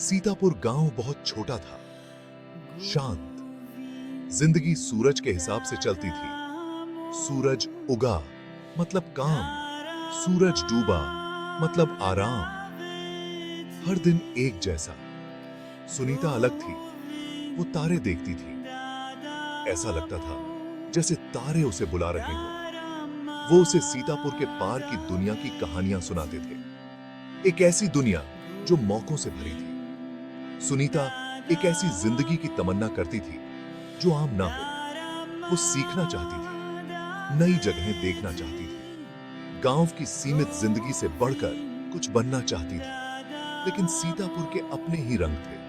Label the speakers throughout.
Speaker 1: सीतापुर गांव बहुत छोटा था, शांत। जिंदगी सूरज के हिसाब से चलती थी। सूरज उगा मतलब काम, सूरज डूबा मतलब आराम। हर दिन एक जैसा। सुनीता अलग थी। वो तारे देखती थी। ऐसा लगता था जैसे तारे उसे बुला रहे हों। वो उसे सीतापुर के पार की दुनिया की कहानियां सुनाते थे। एक ऐसी दुनिया जो मौकों से भरी थी। सुनीता एक ऐसी जिंदगी की तमन्ना करती थी जो आम ना हो। वो सीखना चाहती थी, नई जगहें देखना चाहती थी, गांव की सीमित जिंदगी से बढ़कर कुछ बनना चाहती थी। लेकिन सीतापुर के अपने ही रंग थे।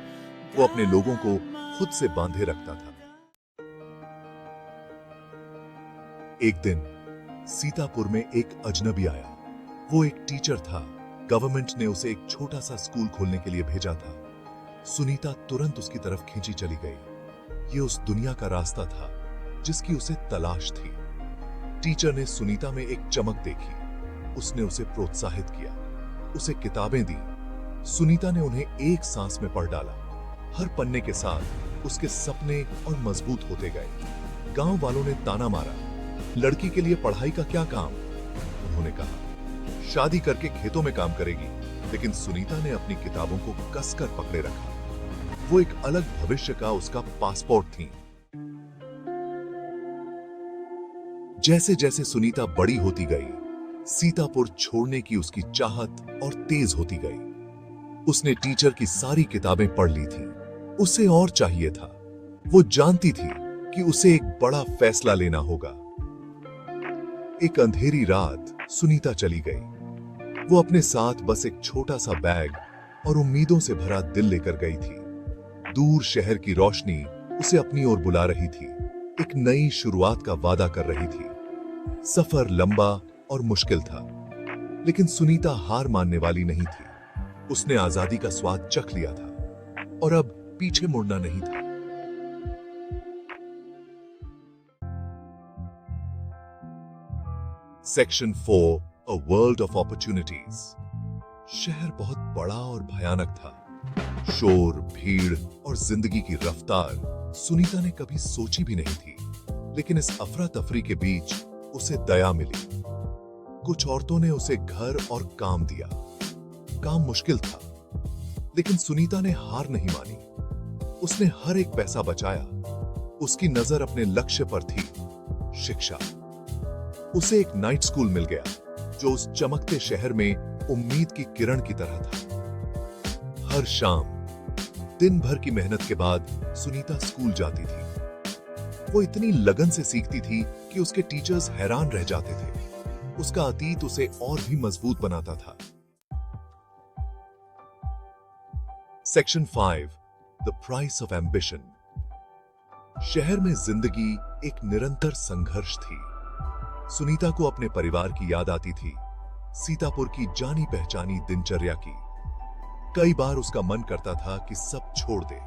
Speaker 1: वो अपने लोगों को खुद से बांधे रखता था। एक दिन सीतापुर में एक अजनबी आया। वो एक टीचर था। गवर्नमेंट ने उसे एक छोटा सा स्कूल खोलने के लिए भेजा था। सुनीता तुरंत उसकी तरफ खींची चली गई। ये उस दुनिया का रास्ता था जिसकी उसे तलाश थी। टीचर ने सुनीता में एक चमक देखी। उसने उसे प्रोत्साहित किया, उसे किताबें दी। सुनीता ने उन्हें एक सांस में पढ़ डाला। हर पन्ने के साथ उसके सपने और मजबूत होते गए। गांव वालों ने ताना मारा, लड़की के लिए पढ़ाई का क्या काम? उन्होंने कहा, शादी करके खेतों में काम करेगी। लेकिन सुनीता ने अपनी किताबों को कसकर पकड़े रखा। वो एक अलग भविष्य का उसका पासपोर्ट थी। जैसे जैसे सुनीता बड़ी होती गई, सीतापुर छोड़ने की उसकी चाहत और तेज होती गई। उसने टीचर की सारी किताबें पढ़ ली थी। उसे और चाहिए था। वो जानती थी कि उसे एक बड़ा फैसला लेना होगा। एक अंधेरी रात सुनीता चली गई। वो अपने साथ बस एक छोटा सा बैग और उम्मीदों से भरा दिल लेकर गई थी। दूर शहर की रोशनी उसे अपनी ओर बुला रही थी, एक नई शुरुआत का वादा कर रही थी। सफर लंबा और मुश्किल था, लेकिन सुनीता हार मानने वाली नहीं थी। उसने आजादी का स्वाद चख लिया था और अब पीछे मुड़ना नहीं था। Section 4, A World of Opportunities। शहर बहुत बड़ा और भयानक था। शोर, भीड़ और जिंदगी की रफ्तार सुनीता ने कभी सोची भी नहीं थी। लेकिन इस अफरा तफरी के बीच उसे दया मिली। कुछ औरतों ने उसे घर और काम दिया। काम मुश्किल था, लेकिन सुनीता ने हार नहीं मानी। उसने हर एक पैसा बचाया। उसकी नजर अपने लक्ष्य पर थी, शिक्षा। उसे एक नाइट स्कूल मिल गया जो उस चमकते शहर में उम्मीद की किरण की तरह था। हर शाम दिन भर की मेहनत के बाद सुनीता स्कूल जाती थी। वो इतनी लगन से सीखती थी कि उसके टीचर्स हैरान रह जाते थे। उसका अतीत उसे और भी मजबूत बनाता था। Section 5, The Price of Ambition। शहर में जिंदगी एक निरंतर संघर्ष थी। सुनीता को अपने परिवार की याद आती थी, सीतापुर की जानी पहचानी दिनचर्या की। कई बार उसका मन करता था कि सब छोड़ दे,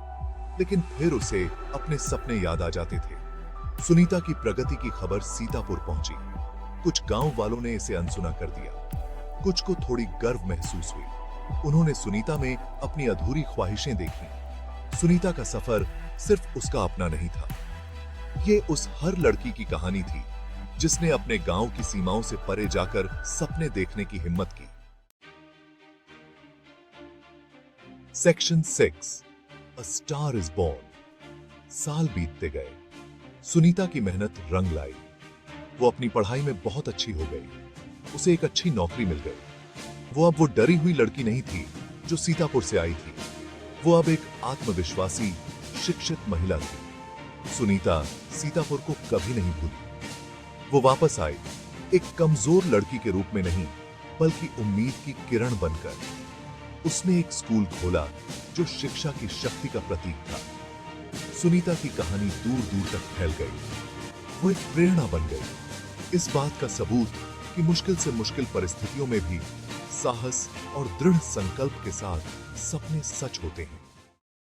Speaker 1: लेकिन फिर उसे अपने सपने याद आ जाते थे। सुनीता की प्रगति की खबर सीतापुर पहुंची। कुछ गांव वालों ने इसे अनसुना कर दिया, कुछ को थोड़ी गर्व महसूस हुई। उन्होंने सुनीता में अपनी अधूरी ख्वाहिशें देखी। सुनीता का सफर सिर्फ उसका अपना नहीं था, ये उस हर लड़की की कहानी थी जिसने अपने गांव की सीमाओं से परे जाकर सपने देखने की हिम्मत की। Section 6, A Star is Born। साल बीतते गए। सुनीता की मेहनत रंग लाई। वो अपनी पढ़ाई में बहुत अच्छी हो गई। उसे एक अच्छी नौकरी मिल गई। वो अब वो डरी हुई लड़की नहीं थी जो सीतापुर से आई थी। वो अब एक आत्मविश्वासी, शिक्षित महिला थी। सुनीता सीतापुर को कभी नहीं भूली। वो वापस आई, एक कमजोर लड़की के रूप में नहीं, बल्कि उम्मीद की किरण बनकर। उसने एक स्कूल खोला जो शिक्षा की शक्ति का प्रतीक था। सुनीता की कहानी दूर दूर तक फैल गई। वो एक प्रेरणा बन गई, इस बात का सबूत कि मुश्किल से मुश्किल परिस्थितियों में भी साहस और दृढ़ संकल्प के साथ सपने सच होते हैं।